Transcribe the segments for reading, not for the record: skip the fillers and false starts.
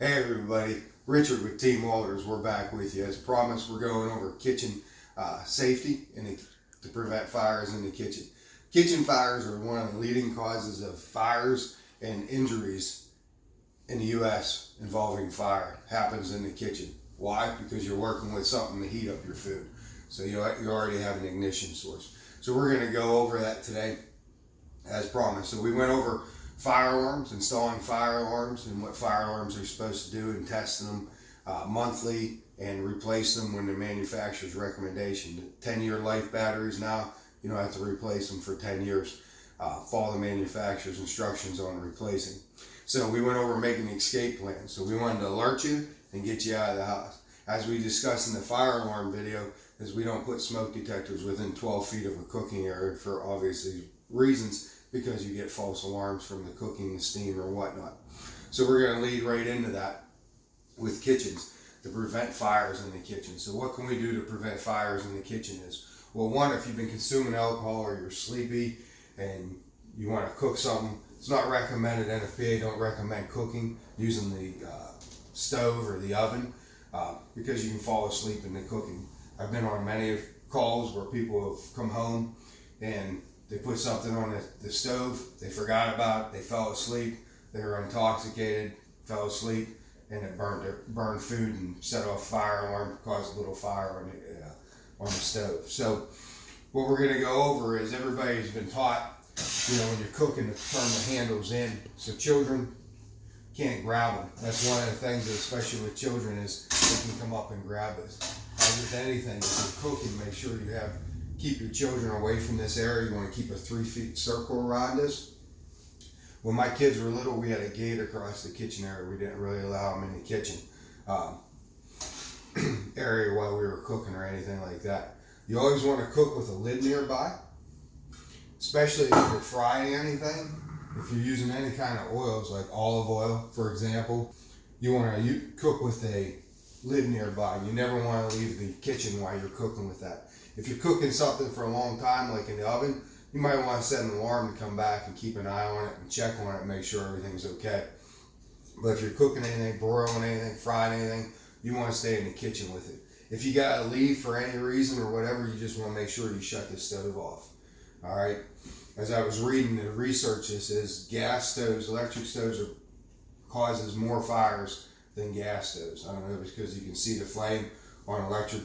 Hey everybody, Richard with Team Walters. We're back with you. As promised, we're going over kitchen safety to prevent fires in the kitchen. Kitchen fires are one of the leading causes of fires and injuries in the U.S. involving fire. Happens in the kitchen. Why? Because you're working with something to heat up your food. So you already have an ignition source. So we're going to go over that today as promised. So we went over fire alarms, installing fire alarms and what fire alarms are supposed to do, and testing them monthly and replace them when the manufacturer's recommendation. 10-year life batteries now, you don't have to replace them for 10 years. Follow the manufacturer's instructions on replacing. So we went over making the escape plan. So we wanted to alert you and get you out of the house. As we discussed in the fire alarm video, is we don't put smoke detectors within 12 feet of a cooking area for obviously reasons, because you get false alarms from the cooking, the steam, or whatnot. So we're going to lead right into that with kitchens to prevent fires in the kitchen. So what can we do to prevent fires in the kitchen is, well, one, if you've been consuming alcohol or you're sleepy and you want to cook something, it's not recommended. NFPA don't recommend cooking using the stove or the oven because you can fall asleep in the cooking. I've been on many calls where people have come home and they put something on the stove, they forgot about it, they fell asleep, they were intoxicated, fell asleep, and it burned food and set off fire alarm, caused a little fire on the stove. So what we're going to go over is, everybody's been taught, when you're cooking, to turn the handles in so children can't grab them. That's one of the things, especially with children, is they can come up and grab it. As with anything, if you're cooking, make sure you keep your children away from this area. You want to keep a 3 feet circle around this. When my kids were little, we had a gate across the kitchen area. We didn't really allow them in the kitchen area while we were cooking or anything like that. You always want to cook with a lid nearby, especially if you're frying anything. If you're using any kind of oils, like olive oil, for example, you want to cook with a lid nearby. You never want to leave the kitchen while you're cooking with that. If you're cooking something for a long time, like in the oven, you might want to set an alarm to come back and keep an eye on it and check on it and make sure everything's okay. But if you're cooking anything, broiling anything, frying anything, you want to stay in the kitchen with it. If you got to leave for any reason or whatever, you just want to make sure you shut the stove off. All right. As I was reading the research, this is gas stoves, electric stoves causes more fires than gas stoves. I don't know if it's because you can see the flame. On electric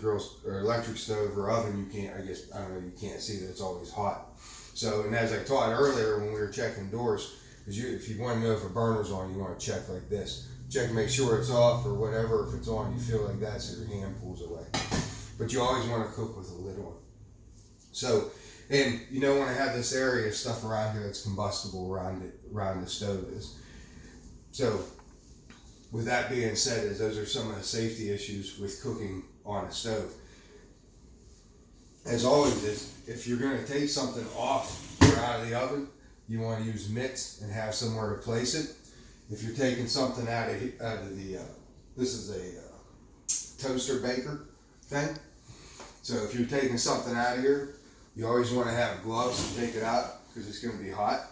stove or oven, you can't see that it's always hot. So, and as I taught earlier when we were checking doors, if you want to know if a burner's on, you want to check like this. Check, make sure it's off or whatever. If it's on, you feel like that, so your hand pulls away. But you always want to cook with a lid on. So, and you don't want to have this area of stuff around here that's combustible around the stove is. So, with that being said, those are some of the safety issues with cooking on a stove. As always, if you're going to take something off or out of the oven, you want to use mitts and have somewhere to place it. If you're taking something out of the, this is a toaster baker thing. So if you're taking something out of here, you always want to have gloves to take it out because it's going to be hot.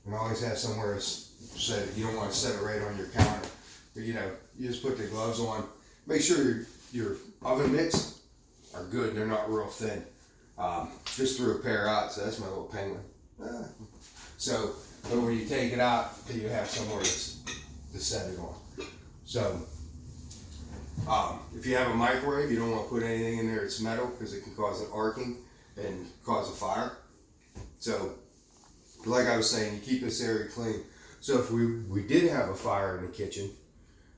And always have somewhere to set it. You don't want to set it right on your counter. But you just put the gloves on. Make sure your oven mitts are good. They're not real thin. Just threw a pair out, so that's my little penguin. So, but when you take it out, you have somewhere to set it on. So, if you have a microwave, you don't want to put anything in there that's metal because it can cause an arcing and cause a fire. So, like I was saying, you keep this area clean. So if we did have a fire in the kitchen,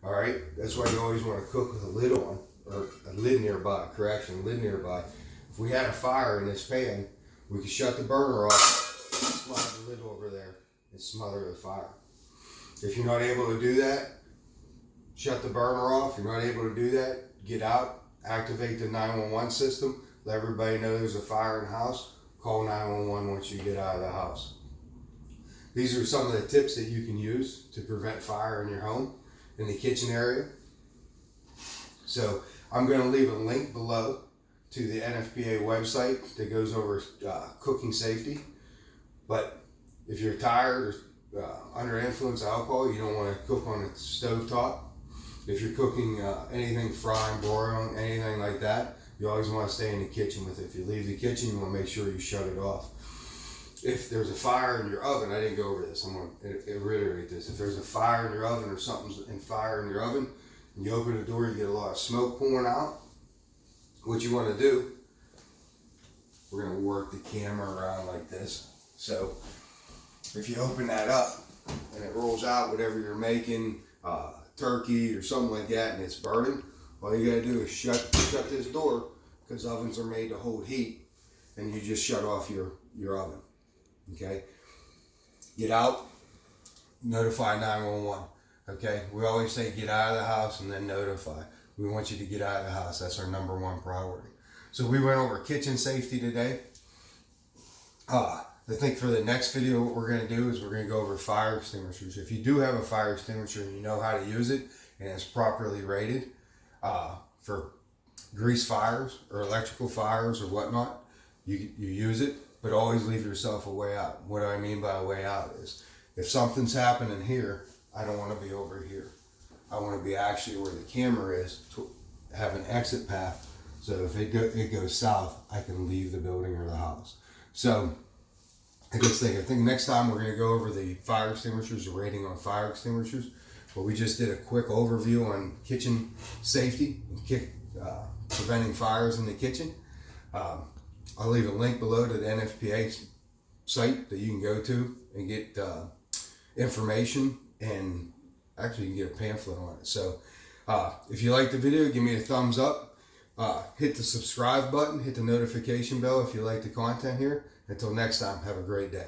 all right, that's why you always want to cook with a lid on, or a lid nearby, lid nearby. If we had a fire in this pan, we could shut the burner off, slide the lid over there, and smother the fire. If you're not able to do that, shut the burner off. If you're not able to do that, get out, activate the 911 system, let everybody know there's a fire in the house, call 911 once you get out of the house. These are some of the tips that you can use to prevent fire in your home, in the kitchen area. So I'm going to leave a link below to the NFPA website that goes over cooking safety. But if you're tired or under influence of alcohol, you don't want to cook on a stovetop. If you're cooking anything, frying, broiling, anything like that, you always want to stay in the kitchen with it. If you leave the kitchen, you want to make sure you shut it off. If there's a fire in your oven, I didn't go over this, I'm going to reiterate this. If there's a fire in your oven or something's in fire in your oven, and you open the door, you get a lot of smoke pouring out, what you want to do, we're going to work the camera around like this. So if you open that up and it rolls out whatever you're making, turkey or something like that, and it's burning, all you got to do is shut this door, because ovens are made to hold heat, and you just shut off your oven. Okay, get out, notify 911. Okay, we always say get out of the house and then notify. We want you to get out of the house. That's our #1 priority. So we went over kitchen safety today. I think for the next video, what we're going to do is we're going to go over fire extinguishers. If you do have a fire extinguisher and you know how to use it and it's properly rated for grease fires or electrical fires or whatnot, you use it. But always leave yourself a way out. What I mean by a way out is, if something's happening here, I don't want to be over here. I want to be actually where the camera is, to have an exit path. So if it goes south, I can leave the building or the house. So I think next time we're going to go over the fire extinguishers, the rating on fire extinguishers. But we just did a quick overview on kitchen safety and preventing fires in the kitchen. I'll leave a link below to the NFPA site that you can go to and get information, and actually you can get a pamphlet on it. So if you like the video, give me a thumbs up, hit the subscribe button, hit the notification bell if you like the content here. Until next time, have a great day.